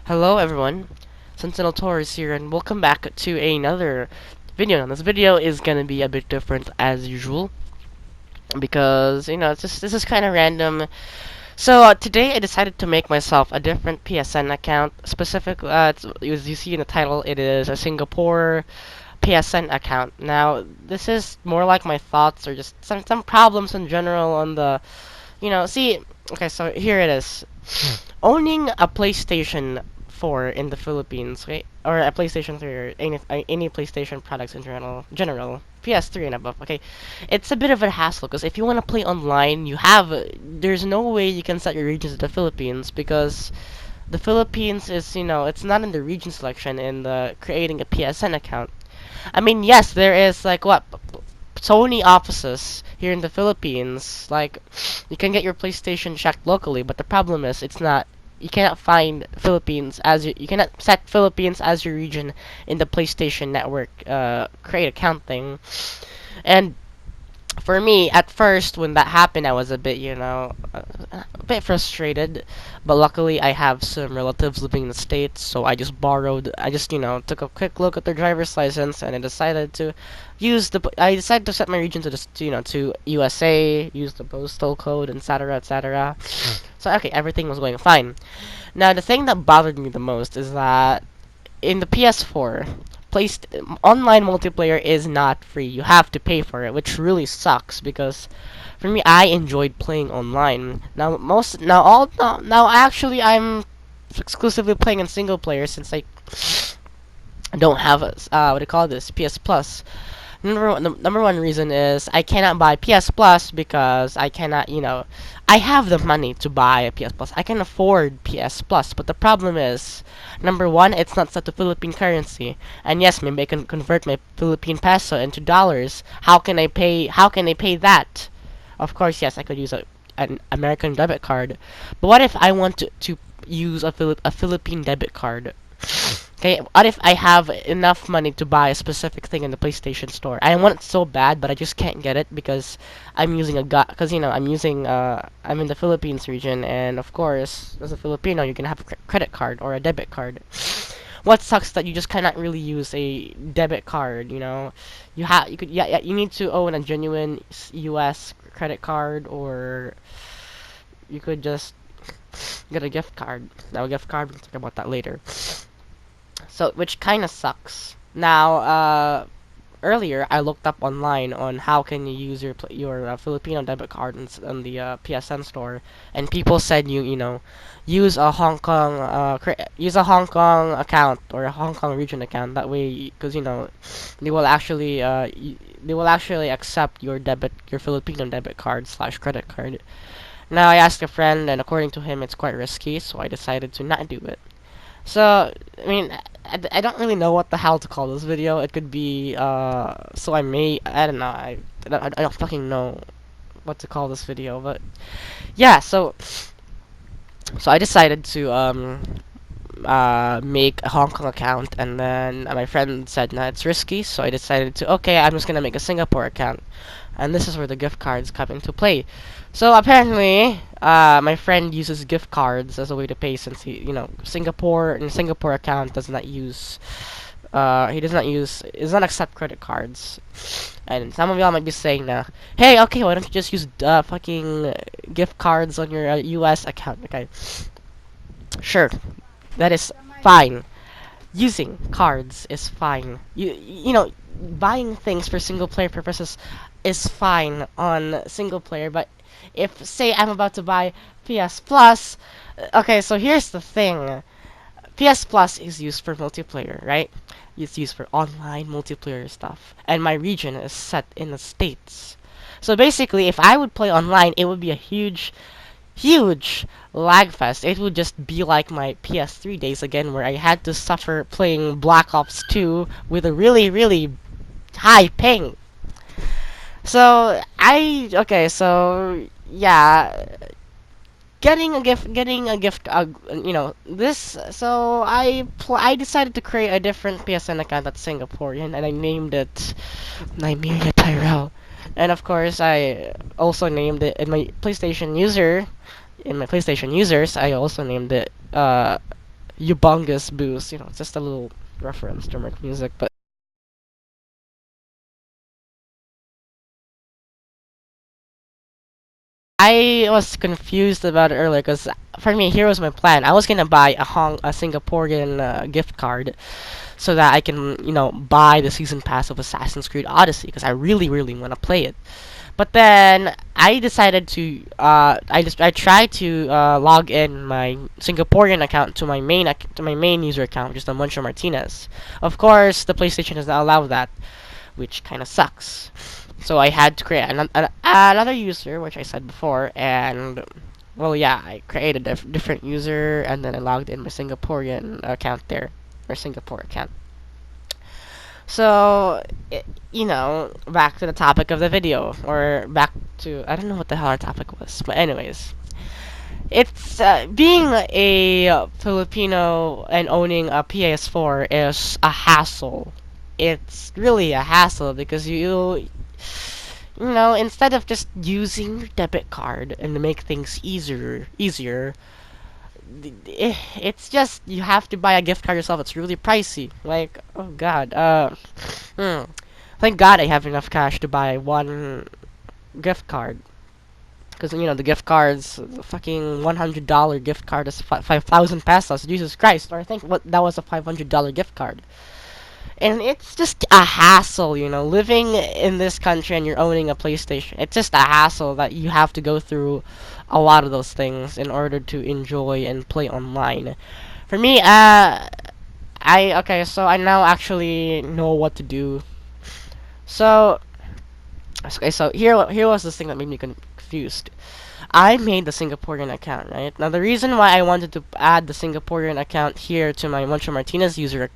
Hello everyone, Sentinel Taurus here, and welcome back to another video. Now, this video is gonna be a bit different as usual because this is kind of random. So today I decided to make myself a different PSN account. As you see in the title, it is a Singapore PSN account. Now this is more like my thoughts or just some problems in general on the see. Okay, so here it is. Owning a PlayStation 4 in the Philippines, okay, or a PlayStation 3 or any PlayStation products in general, PS3 and above, okay, it's a bit of a hassle because if you want to play online, there's no way you can set your regions to the Philippines because the Philippines is, it's not in the region selection in the creating a PSN account. I mean, yes, there is like what Sony offices here in the Philippines. Like, you can get your PlayStation checked locally, but the problem is it's not. You cannot find Philippines as you cannot set Philippines as your region in the PlayStation Network create account thing. And for me, at first, when that happened, I was a bit, a bit frustrated. But luckily, I have some relatives living in the States, so I just, took a quick look at their driver's license, and I decided to set my region to to USA, use the postal code, etc., etc. So, okay, everything was going fine. Now, the thing that bothered me the most is that in the PS4, placed online multiplayer is not free. You have to pay for it, which really sucks because for me, I enjoyed playing online. Now actually I'm exclusively playing in single player since I don't have a what do you call this, PS Plus. The number one reason is I cannot buy PS Plus because I cannot, I have the money to buy a PS Plus. I can afford PS Plus, but the problem is, number one, it's not set to Philippine currency. And yes, maybe I can convert my Philippine peso into dollars. How can I pay? How can I pay that? Of course, yes, I could use an American debit card. But what if I want to use a Philippine debit card? Okay, what if I have enough money to buy a specific thing in the PlayStation Store? I want it so bad, but I just can't get it because I'm using I'm in the Philippines region, and of course, as a Filipino, you're gonna have a credit card or a debit card. What sucks that you just cannot really use a debit card. You need to own a genuine U.S. credit card, or you could just get a gift card. Now, a gift card, we'll talk about that later. So, which kind of sucks. Now, earlier I looked up online on how can you use your Filipino debit card on the PSN store, and people said use a use a Hong Kong account or a Hong Kong region account. That way, because they will actually they will actually accept your Filipino debit card slash credit card. Now I asked a friend, and according to him, it's quite risky, so I decided to not do it. So, I mean, I don't really know what the hell to call this video. It could be, I don't know, I don't fucking know what to call this video, but, yeah, so I decided to, make a Hong Kong account, and then my friend said, nah, it's risky, so I decided to, okay, I'm just gonna make a Singapore account. And this is where the gift cards come into play. So apparently, my friend uses gift cards as a way to pay since Singapore account does not use, does not accept credit cards. And some of y'all might be saying now, hey, okay, why don't you just use fucking gift cards on your US account? Okay, sure, that is fine. Using cards is fine. Buying things for single player purposes is fine on single player, but if say I'm about to buy PS Plus, okay, so here's the thing. PS Plus is used for multiplayer, right? It's used for online multiplayer stuff, and my region is set in the States. So basically, if I would play online, it would be a huge lag fest. It would just be like my PS3 days again, where I had to suffer playing Black Ops 2 with a really high ping. So yeah, getting a gift, this. So I decided to create a different PSN account that's Singaporean, and I named it Nymeria Tyrell. And of course, I also named it in my PlayStation users. I also named it humongous boost. You know, it's just a little reference to Merc music, but I was confused about it earlier because for me, here was my plan. I was gonna buy a Singaporean gift card so that I can, buy the season pass of Assassin's Creed Odyssey because I really, really want to play it. But then I decided to I tried to log in my Singaporean account to my main user account, which is the Muncho Martinez. Of course, the PlayStation does not allow that, which kind of sucks. So I had to create another user, which I said before, and well, yeah, I created a different user, and then I logged in my Singaporean account there, or Singapore account. So, back to the topic of the video, or back to, I don't know what the hell our topic was, but anyways. It's, being a Filipino and owning a PS4 is a hassle. It's really a hassle because instead of just using your debit card and to make things easier, it's just you have to buy a gift card yourself. It's really pricey. Like, oh god, thank God I have enough cash to buy one gift card. Because the gift cards, the fucking $100 gift card is 5,000 pesos. Jesus Christ! Or I think what that was a $500 gift card. And it's just a hassle, living in this country and you're owning a PlayStation. It's just a hassle that you have to go through a lot of those things in order to enjoy and play online. For me, so I now actually know what to do. So, here was this thing that made me confused. I made the Singaporean account, right? Now the reason why I wanted to add the Singaporean account here to my Moncho Martinez user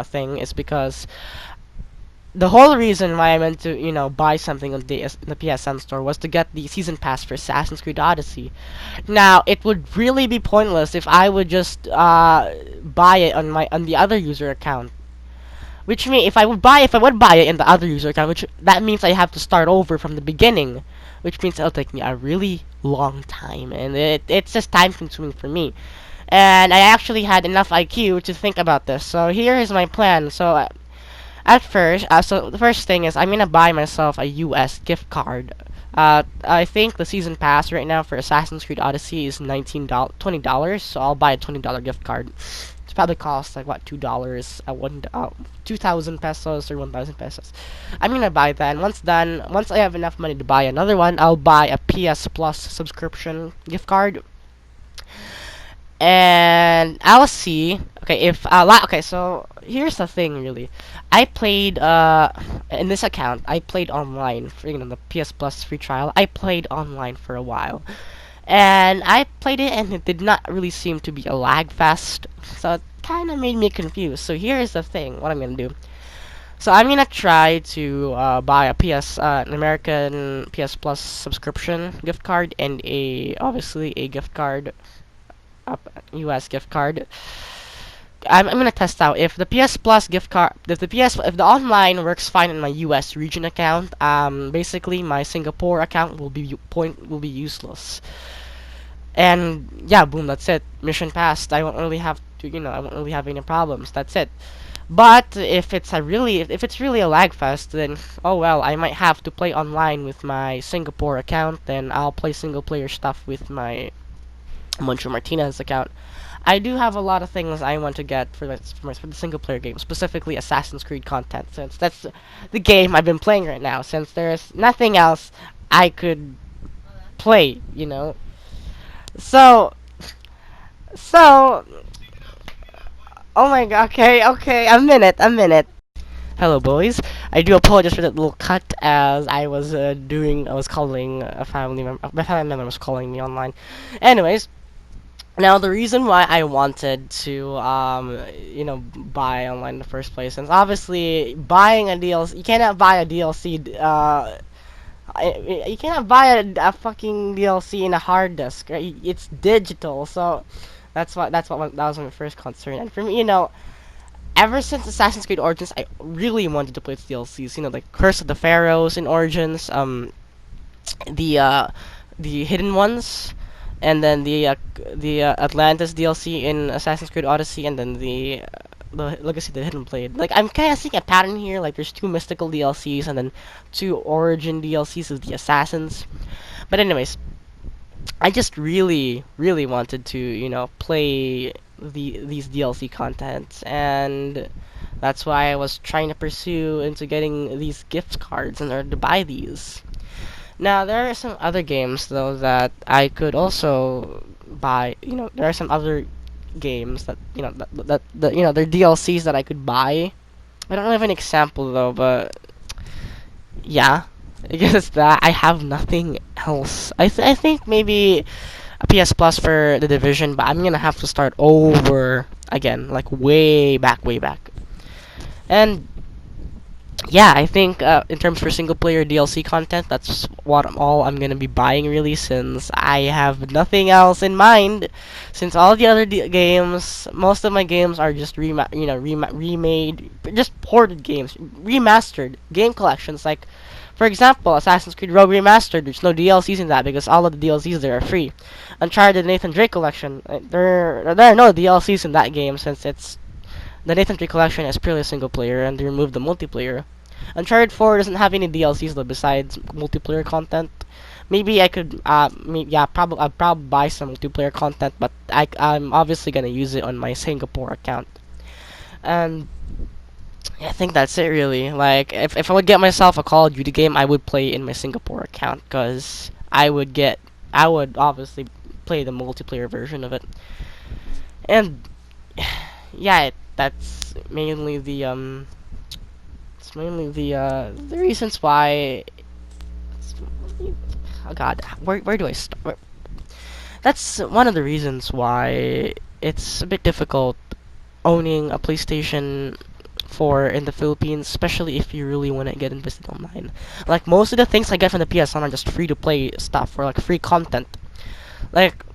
thing is because the whole reason why I meant to, buy something on the PSN store was to get the season pass for Assassin's Creed Odyssey. Now, it would really be pointless if I would just buy it on the other user account. Which means if I would buy it in the other user account, which that means I have to start over from the beginning, which means it'll take me a really long time, and it's just time consuming for me. And I actually had enough IQ to think about this. So here is my plan. So so the first thing is I'm gonna buy myself a US gift card. I think the season pass right now for Assassin's Creed Odyssey is $20, so I'll buy a $20 gift card. It's probably costs like what, $2 at 2,000 pesos or 1,000 pesos. I'm gonna buy that, and once I have enough money to buy another one, I'll buy a PS Plus subscription gift card. And I'll see. Okay, so here's the thing, really. I played in this account. I played online for the PS Plus free trial. I played online for a while, and I played it, and it did not really seem to be a lag fest. So it kind of made me confused. So here's the thing. What I'm gonna do. So I'm gonna try to buy an American PS Plus subscription gift card and obviously a gift card. US gift card. I'm gonna test out if the PS Plus gift card, if the online works fine in my US region account. Basically my Singapore account will be useless. And yeah, boom, that's it. Mission passed. I won't really have any problems. That's it. But if it's really a lag fest, then oh well, I might have to play online with my Singapore account. Then I'll play single player stuff with my Moncho Martinez account. I do have a lot of things I want to get for the single player game, specifically Assassin's Creed content, since that's the game I've been playing right now, since there's nothing else I could play, So, so, oh my god, okay, a minute. Hello, boys. I do apologize for that little cut, as I was calling a family member. My family member was calling me online. Anyways. Now, the reason why I wanted to, buy online in the first place, since obviously buying a DLC, you cannot buy a DLC, you cannot buy a fucking DLC in a hard disk, right? It's digital, so that was my first concern. And for me, ever since Assassin's Creed Origins, I really wanted to play its DLCs, like Curse of the Pharaohs in Origins, the hidden ones, and then the Atlantis DLC in Assassin's Creed Odyssey, and then the Legacy of the Hidden Blade. Like, I'm kind of seeing a pattern here. Like, there's two mystical DLCs and then two Origin DLCs of the Assassins. But anyways, I just really wanted to, play these DLC contents, and that's why I was trying to pursue into getting these gift cards in order to buy these. Now, there are some other games though that I could also buy. There are some other games that they're DLCs that I could buy. I don't have an example though, but yeah, I guess that I have nothing else. I think maybe a PS Plus for the Division, but I'm gonna have to start over again, like way back, way back. And yeah, I think in terms for single player DLC content, that's all I'm gonna be buying really, since I have nothing else in mind. Since all the other games, most of my games are just remade, just ported games, remastered game collections. Like, for example, Assassin's Creed Rogue Remastered. There's no DLCs in that because all of the DLCs there are free. Uncharted Nathan Drake collection. There are no DLCs in that game since the Nathan Drake collection is purely single player, and they removed the multiplayer. Uncharted 4 doesn't have any DLCs though besides multiplayer content. Maybe I could, yeah, probably I'd probably buy some multiplayer content, but I'm obviously gonna use it on my Singapore account. And yeah, I think that's it really. Like, if I would get myself a Call of Duty game, I would play in my Singapore account, cause I would obviously play the multiplayer version of it. And yeah, that's mainly the reasons why. Oh God, where do I start? That's one of the reasons why it's a bit difficult owning a PlayStation 4 in the Philippines, especially if you really want to get invested online. Like, most of the things I get from the PSN are just free to play stuff, or like free content. Like,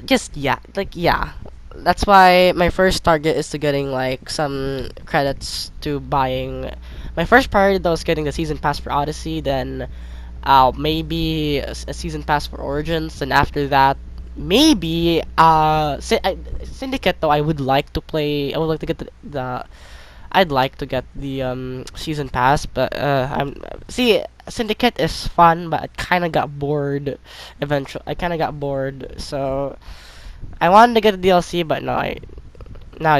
just yeah, that's why my first target is to getting like some credits to buying. My first priority though is getting the season pass for Odyssey, then maybe a season pass for Origins, and after that maybe Syndicate though. I would like to play. I would like to get the I'd like to get the season pass, but I'm see Syndicate is fun, but I kind of got bored. Eventually, I kind of got bored, so I wanted to get the DLC, but now I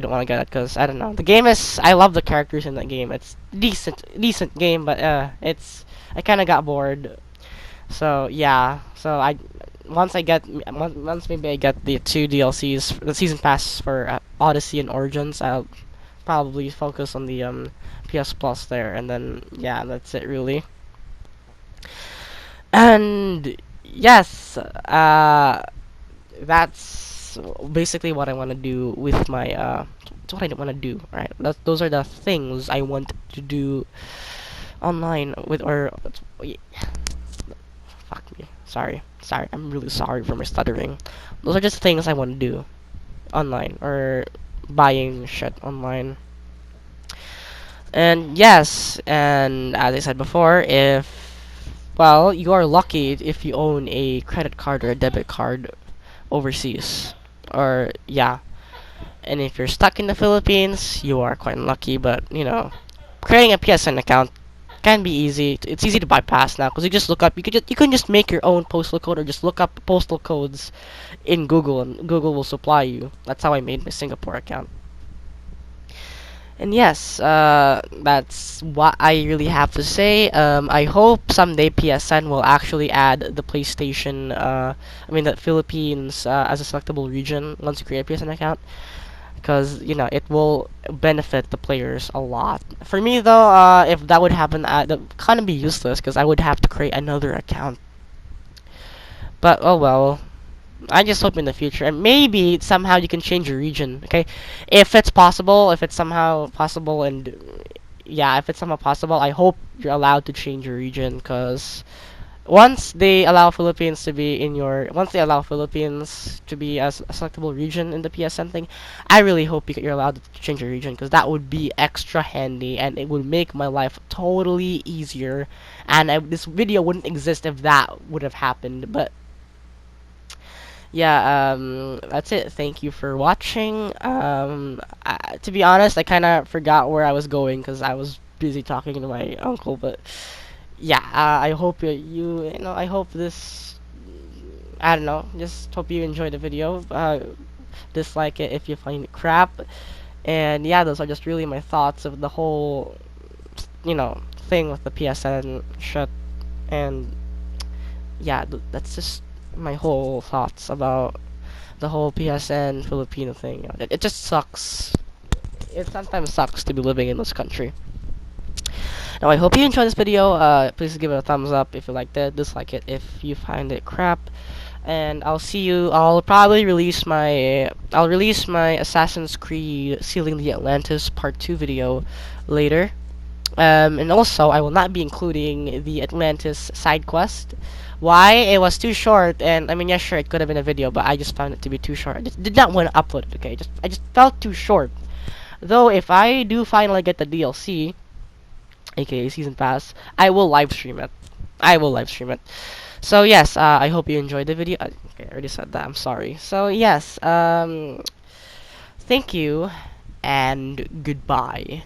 don't want to get it because I don't know. The game is I love the characters in that game. It's decent game, but I kind of got bored. So yeah, so once maybe I get the two DLCs, the season pass for Odyssey and Origins, I'll probably focus on the PS Plus there, and then yeah, that's it really. And yes, that's basically what I want to do with my that's what I want to do. Right, those are the things I want to do online with or yeah, fuck me. Sorry. I'm really sorry for my stuttering. Those are just things I want to do online or buying shit online. And yes, and as I said before, if well, you are lucky if you own a credit card or a debit card overseas. Or yeah. And if you're stuck in the Philippines, you are quite unlucky, but creating a PSN account can be easy. It's easy to bypass now because you just look up. You can just make your own postal code or just look up postal codes in Google, and Google will supply you. That's how I made my Singapore account. And yes, that's what I really have to say. I hope someday PSN will actually add the PlayStation, the Philippines as a selectable region once you create a PSN account, because it will benefit the players a lot. For me though, if that would happen, that would kind of be useless because I would have to create another account. But oh well. I just hope in the future, and maybe somehow you can change your region. Okay, if it's possible, if it's somehow possible, and yeah, if it's somehow possible, I hope you're allowed to change your region. Cause once they allow Philippines to be as a selectable region in the PSN thing, I really hope you're allowed to change your region, because that would be extra handy and it would make my life totally easier. And this video wouldn't exist if that would have happened, but yeah, that's it. Thank you for watching. To be honest, I kind of forgot where I was going because I was busy talking to my uncle. But yeah, I hope you know, I hope this, I don't know, just hope you enjoyed the video. Dislike it if you find it crap. And yeah, those are just really my thoughts of the whole, thing with the PSN shut. And yeah, that's just my whole thoughts about the whole PSN Filipino thing. It just sucks. It sometimes sucks to be living in this country. Now, I hope you enjoyed this video. Please give it a thumbs up if you liked it. Dislike it if you find it crap. And I'll see you. I'll probably release my. I'll release my Assassin's Creed Sealing the Atlantis Part 2 video later. And also, I will not be including the Atlantis side quest. Why? It was too short, and I mean, yeah, sure, it could have been a video, but I just found it to be too short. I just did not want to upload it. Okay, I just felt too short. Though, if I do finally get the DLC, aka Season Pass, I will live stream it. I will live stream it. So yes, I hope you enjoyed the video. Okay, I already said that. I'm sorry. So yes, thank you, and goodbye.